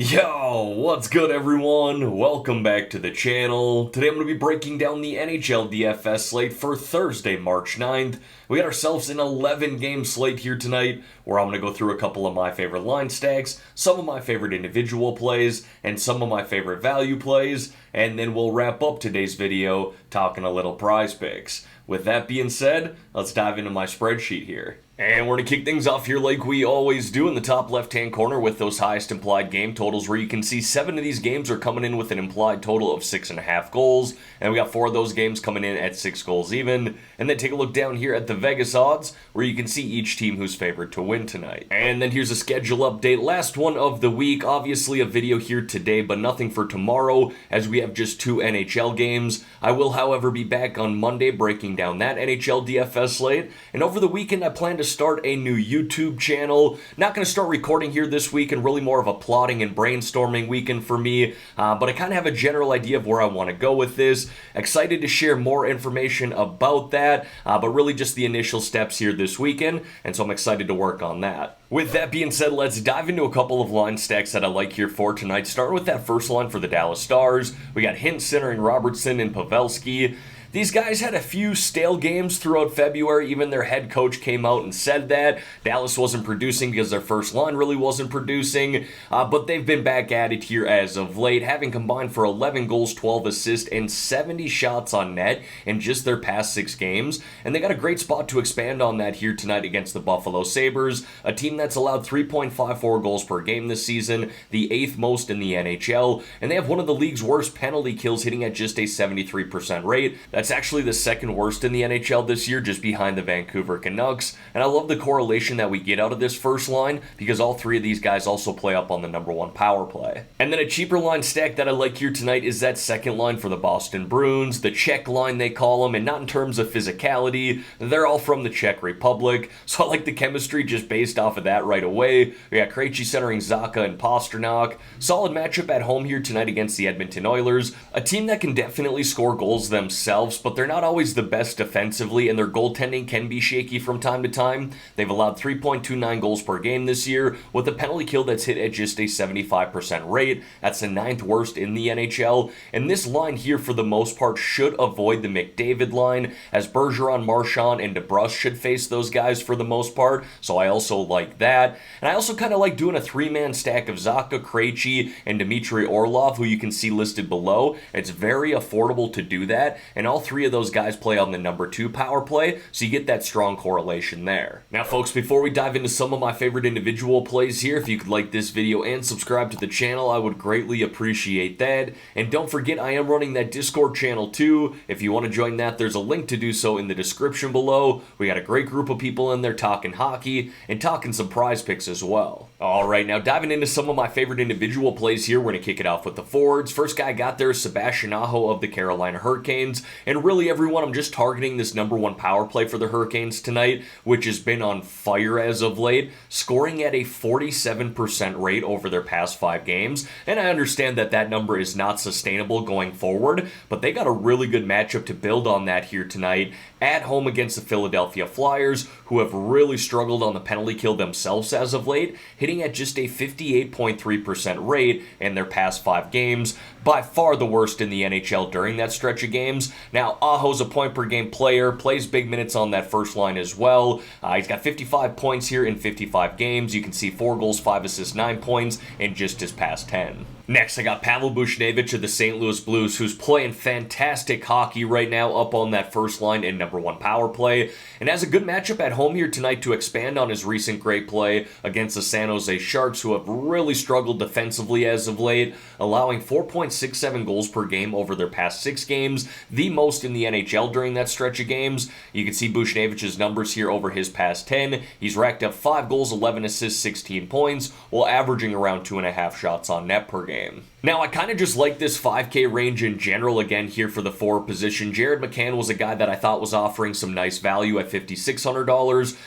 Yo, what's good everyone? Welcome back to the channel. Today I'm going to be breaking down the Nhl Dfs slate for Thursday, March 9th. We got ourselves an 11-game slate here tonight, where I'm going to go through a couple of my favorite line stacks, some of my favorite individual plays, and some of my favorite value plays, and then we'll wrap up today's video talking a little prize picks. With that being said, let's dive into my spreadsheet here. And we're going to kick things off here like we always do in the top left-hand corner with those highest implied game totals, where you can see 7 of these games are coming in with an implied total of 6.5 goals. And we got 4 of those games coming in at 6 goals even. And then take a look down here at the Vegas odds, where you can see each team who's favored to win tonight. And then here's a schedule update. Last one of the week. Obviously a video here today, but nothing for tomorrow, as we have just 2 NHL games. I will, however, be back on Monday breaking down that Nhl Dfs slate. And over the weekend, I plan to start a new YouTube channel. Not going to start recording here this week, and really more of a plotting and brainstorming weekend for me, but I kind of have a general idea of where I want to go with this. Excited to share more information about that, but really just the initial steps here this weekend, and so I'm excited to work on that. With that being said, let's dive into a couple of line stacks that I like here for tonight. Starting with that first line for the Dallas Stars. We got Hint centering Robertson and Pavelski. These guys had a few stale games throughout February. Even their head coach came out and said that Dallas wasn't producing because their first line really wasn't producing, but they've been back at it here as of late, having combined for 11 goals, 12 assists, and 70 shots on net in just their past 6 games, and they got a great spot to expand on that here tonight against the Buffalo Sabres, a team that's allowed 3.54 goals per game this season, the 8th most in the NHL, and they have one of the league's worst penalty kills, hitting at just a 73% rate. That's actually the 2nd worst in the NHL this year, just behind the Vancouver Canucks. And I love the correlation that we get out of this first line, because all 3 of these guys also play up on the #1 power play. And then a cheaper line stack that I like here tonight is that second line for the Boston Bruins, the Czech line they call them, and not in terms of physicality. They're all from the Czech Republic, so I like the chemistry just based off of that right away. We got Krejci centering Zacha and Pastrnak. Solid matchup at home here tonight against the Edmonton Oilers, a team that can definitely score goals themselves, but they're not always the best defensively, and their goaltending can be shaky from time to time. They've allowed 3.29 goals per game this year, with a penalty kill that's hit at just a 75% rate. That's the 9th worst in the NHL, and this line here for the most part should avoid the McDavid line, as Bergeron, Marchand, and DeBrusk should face those guys for the most part, so I also like that. And I also kind of like doing a 3-man stack of Zacha, Krejci, and Dmitry Orlov, who you can see listed below. It's very affordable to do that, and all 3 of those guys play on the #2 power play, so you get that strong correlation there. Now folks, before we dive into some of my favorite individual plays here, if you could like this video and subscribe to the channel, I would greatly appreciate that. And don't forget, I am running that Discord channel too. If you want to join that, there's a link to do so in the description below. We got a great group of people in there talking hockey and talking some prize picks as well. Alright, now diving into some of my favorite individual plays here, we're going to kick it off with the forwards. First guy I got there is Sebastian Aho of the Carolina Hurricanes, and really everyone, I'm just targeting this #1 power play for the Hurricanes tonight, which has been on fire as of late, scoring at a 47% rate over their past 5 games, and I understand that that number is not sustainable going forward, but they got a really good matchup to build on that here tonight, at home against the Philadelphia Flyers, who have really struggled on the penalty kill themselves as of late, hitting at just a 58.3% rate in their past 5 games, by far the worst in the NHL during that stretch of games. Now, Aho's a point-per-game player, plays big minutes on that first line as well. He's got 55 points here in 55 games. You can see 4 goals, 5 assists, 9 points in just his past 10. Next, I got Pavel Buchnevich of the St. Louis Blues, who's playing fantastic hockey right now up on that first line and #1 power play, and has a good matchup at home here tonight to expand on his recent great play against the San Jose Sharks, who have really struggled defensively as of late, allowing 4.67 goals per game over their past 6 games, the most in the NHL during that stretch of games. You can see Buchnevich's numbers here over his past 10. He's racked up 5 goals, 11 assists, 16 points, while averaging around 2.5 shots on net per game. Now, I kind of just like this 5K range in general again here for the forward position. Jared McCann was a guy that I thought was offering some nice value at $5,600.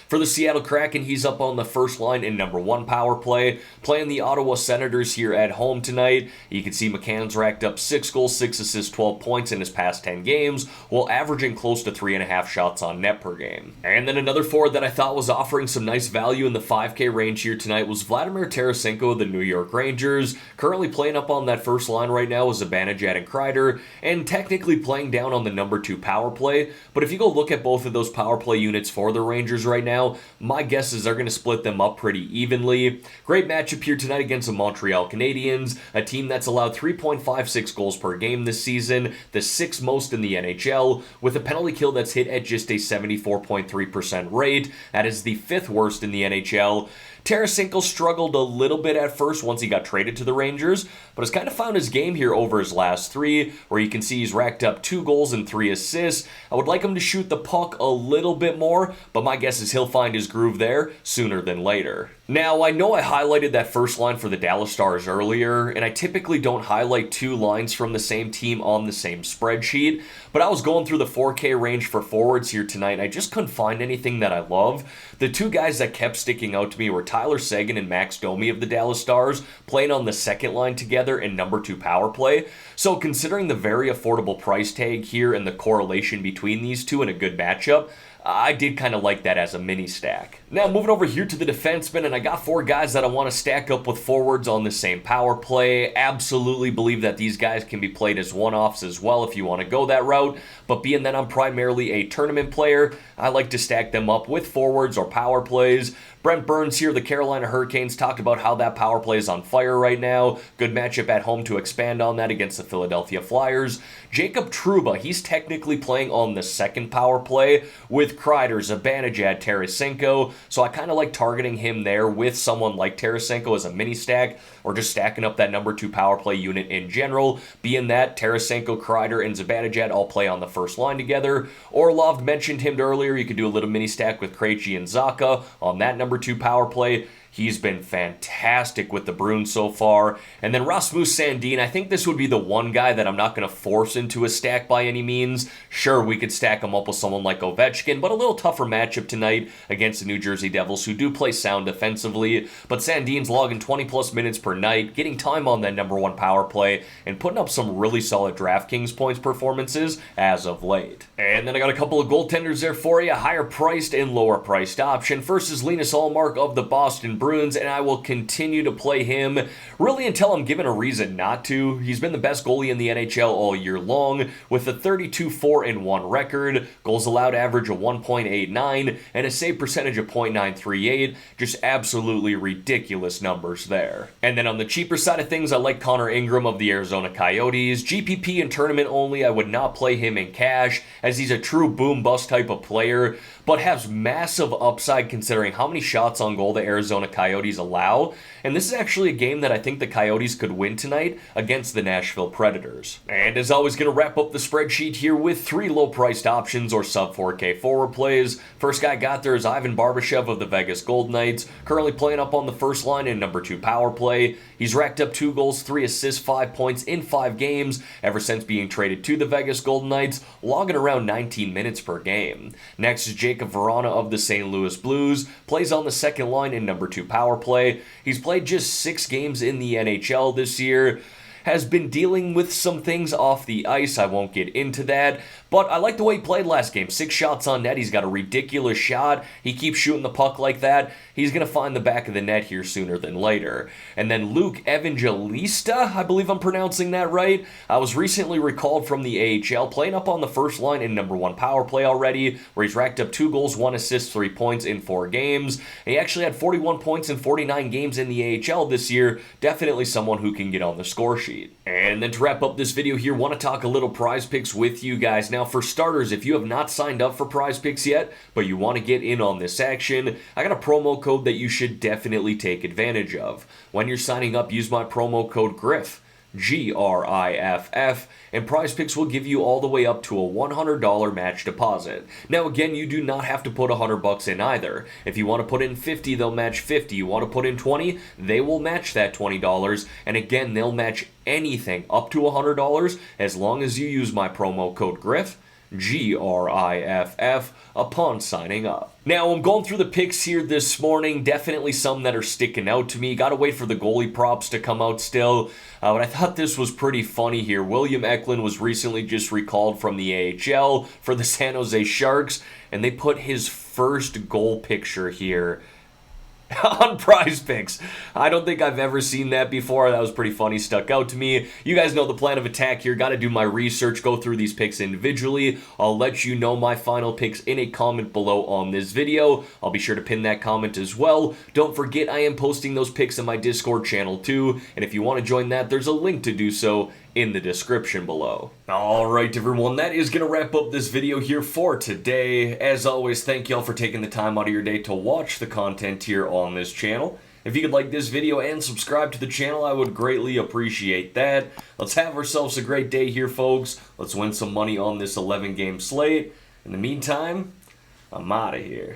For the Seattle Kraken, he's up on the first line in number 1 power play, playing the Ottawa Senators here at home tonight. You can see McCann's racked up 6 goals, 6 assists, 12 points in his past 10 games, while averaging close to 3.5 shots on net per game. And then another forward that I thought was offering some nice value in the 5K range here tonight was Vladimir Tarasenko of the New York Rangers. Currently playing up on that first line right now is Zibanejad and Kreider, and technically playing down on the number 2 power play. But if you go look at both of those power play units for the Rangers right now, my guess is they're going to split them up pretty evenly. Great matchup here tonight against the Montreal Canadiens, a team that's allowed 3.56 goals per game this season, the 6th most in the NHL, with a penalty kill that's hit at just a 74.3% rate. That is the 5th worst in the NHL. Tarasenko struggled a little bit at first once he got traded to the Rangers, but has kind of found his game here over his last 3, where you can see he's racked up 2 goals and 3 assists. I would like him to shoot the puck a little bit more, but my guess is he'll find his groove there sooner than later. Now, I know I highlighted that first line for the Dallas Stars earlier, and I typically don't highlight 2 lines from the same team on the same spreadsheet, but I was going through the 4K range for forwards here tonight, and I just couldn't find anything that I love. The 2 guys that kept sticking out to me were Tyler Seguin and Max Domi of the Dallas Stars, playing on the second line together in number 2 power play. So considering the very affordable price tag here and the correlation between these two in a good matchup, I did kind of like that as a mini stack. Now moving over here to the defensemen, and I got 4 guys that I want to stack up with forwards on the same power play. Absolutely believe that these guys can be played as one-offs as well if you want to go that route, but being that I'm primarily a tournament player, I like to stack them up with forwards or power plays. Brent Burns here, the Carolina Hurricanes, talked about how that power play is on fire right now. Good matchup at home to expand on that against the Philadelphia Flyers. Jacob Trouba, he's technically playing on the second power play with Kreider, Zibanejad, Tarasenko, so I kind of like targeting him there with someone like Tarasenko as a mini stack, or just stacking up that number 2 power play unit in general, being that Tarasenko, Kreider, and Zibanejad all play on the first line together. Orlov mentioned him earlier. You could do a little mini stack with Krejci and Zacha on that number 2 power play. He's been fantastic with the Bruins so far. And then Rasmus Sandin, I think this would be the one guy that I'm not going to force into a stack by any means. Sure, we could stack him up with someone like Ovechkin, but a little tougher matchup tonight against the New Jersey Devils, who do play sound defensively. But Sandin's logging 20-plus minutes per night, getting time on that number 1 power play, and putting up some really solid DraftKings points performances as of late. And then I got a couple of goaltenders there for you, higher priced and lower priced option. First is Linus Ullmark of the Boston Bruins, and I will continue to play him really until I'm given a reason not to. He's been the best goalie in the NHL all year long with a 32-4-1 record, goals allowed average of 1.89, and a save percentage of .938. Just absolutely ridiculous numbers there. And then on the cheaper side of things, I like Connor Ingram of the Arizona Coyotes. GPP and tournament only, I would not play him in cash, as he's a true boom-bust type of player, but has massive upside considering how many shots on goal the Arizona Coyotes allow. And this is actually a game that I think the Coyotes could win tonight against the Nashville Predators. And as always, going to wrap up the spreadsheet here with 3 low-priced options or sub-4K forward plays. First guy I got there is Ivan Barbashev of the Vegas Golden Knights, currently playing up on the first line in number 2 power play. He's racked up 2 goals, 3 assists, 5 points in 5 games ever since being traded to the Vegas Golden Knights, logging around 19 minutes per game. Next is Jacob Vrana of the St. Louis Blues, plays on the second line in number 2 power play. He's played just 6 games in the NHL this year, has been dealing with some things off the ice. I won't get into that, but I like the way he played last game. 6 shots on net. He's got a ridiculous shot. He keeps shooting the puck like that. He's going to find the back of the net here sooner than later. And then Luke Evangelista, I believe I'm pronouncing that right. I was recently recalled from the AHL, playing up on the first line in number 1 power play already, where he's racked up 2 goals, 1 assist, 3 points in 4 games. And he actually had 41 points in 49 games in the AHL this year. Definitely someone who can get on the score sheet. And then to wrap up this video here, want to talk a little prize picks with you guys. Now, for starters, if you have not signed up for prize picks yet, but you want to get in on this action, I got a promo code that you should definitely take advantage of. When you're signing up, use my promo code GRIFF, GRIFF, and PrizePicks will give you all the way up to a $100 match deposit. Now again, you do not have to put $100 in either. If you want to put in $50, they'll match $50. You want to put in $20, they will match that $20, and again, they'll match anything up to $100 as long as you use my promo code GRIFF, GRIFF upon signing up. Now, I'm going through the picks here this morning. Definitely some that are sticking out to me. Gotta wait for the goalie props to come out still. But I thought this was pretty funny here. William Eklund was recently just recalled from the AHL for the San Jose Sharks, and they put his first goal picture here on Prizepicks. I don't think I've ever seen that before. That was pretty funny, stuck out to me. You guys know the plan of attack here. Got to do my research, go through these picks individually. I'll let you know my final picks in a comment below on this video. I'll be sure to pin that comment as well. Don't forget, I am posting those picks in my Discord channel too, and if you want to join that, there's a link to do so in the description below. Alright everyone, that is going to wrap up this video here for today. As always, thank y'all for taking the time out of your day to watch the content here on this channel. If you could like this video and subscribe to the channel, I would greatly appreciate that. Let's have ourselves a great day here, folks. Let's win some money on this 11-game slate. In the meantime, I'm out of here.